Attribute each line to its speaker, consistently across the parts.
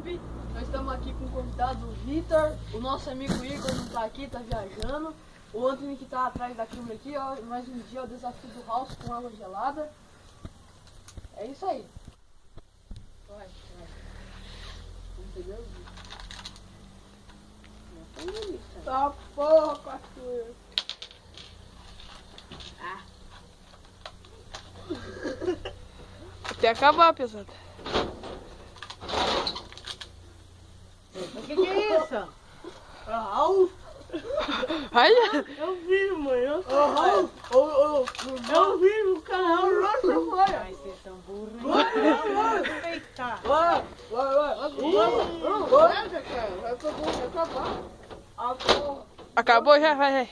Speaker 1: YouTube. Nós estamos aqui com o convidado Vitor. O nosso amigo Igor não tá aqui, tá viajando. O Anthony que tá atrás da câmera aqui, ó. Mais um dia o desafio do house com água gelada. É isso aí. Vai. Entendeu? Tá porra, cachoeira.
Speaker 2: Até acabar, pesado.
Speaker 1: O que é isso? Raul?
Speaker 2: Ai,
Speaker 1: Eu vi, mãe. Eu vi no canal.
Speaker 3: Ai, vocês são burros. Vai.
Speaker 2: acabou já, vai.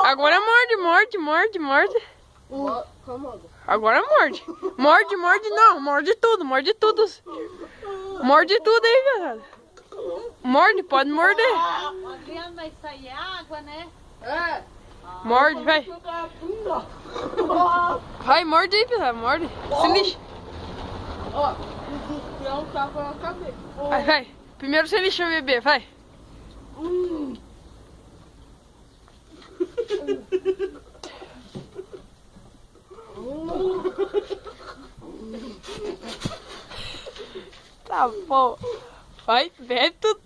Speaker 2: Agora morde. Agora morde. Morde não, morde tudo. Morde tudo aí, pesado. Morde, pode morder.
Speaker 3: Adriano, vai sair água, né?
Speaker 1: É.
Speaker 2: Morde, vai. Vai, morde aí, pesado, morde. Se lixa.
Speaker 1: Ó, o tapa na cabeça.
Speaker 2: Vai. Primeiro se lixa, bebê, vai. Tá bom. Vai, bebe tudo.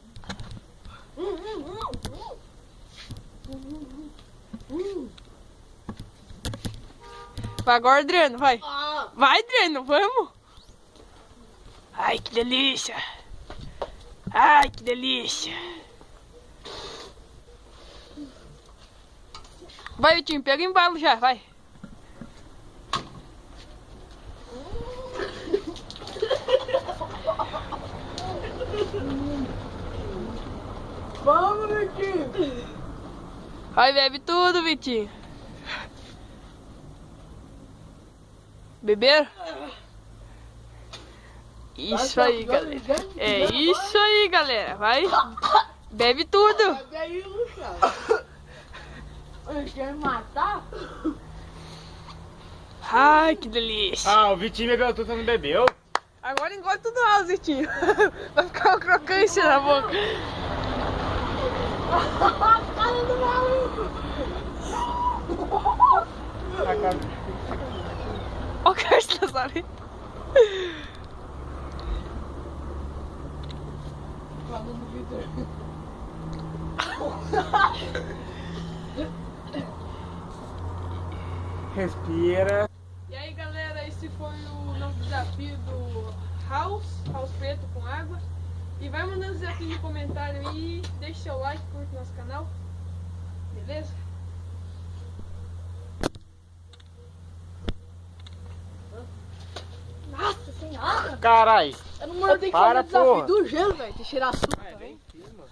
Speaker 2: Vai agora, Adriano, vai. Vai, Adriano, vamos. Ai, que delícia. Ai, que delícia. Vai, Vitinho, pega o embalo já, vai.
Speaker 1: Vamos, Vitinho.
Speaker 2: Vai, bebe tudo, Vitinho. Beber? Isso aí, galera. É isso aí, galera. Vai. Bebe tudo.
Speaker 1: Quer me matar?
Speaker 2: Ai, que delícia.
Speaker 4: Ah, o Vitinho bebeu tudo, não bebeu?
Speaker 2: Agora engole tudo lá, Vitinho. Vai ficar uma crocância na boca.
Speaker 1: Cara do maluco.
Speaker 2: Olha o Carlos Nazaré.
Speaker 1: Falando do Vitor.
Speaker 4: Respira.
Speaker 2: E aí, galera, esse foi o nosso desafio do House Preto com água. E vai mandando desafio no comentário aí, deixa seu like, curte nosso canal. Beleza?
Speaker 1: Nossa senhora.
Speaker 4: Carai.
Speaker 1: Eu não mandei que
Speaker 4: Para,
Speaker 1: fazer o desafio
Speaker 4: porra.
Speaker 1: do gelo, velho. Tem que tirar açúcar também.
Speaker 4: Vem em cima.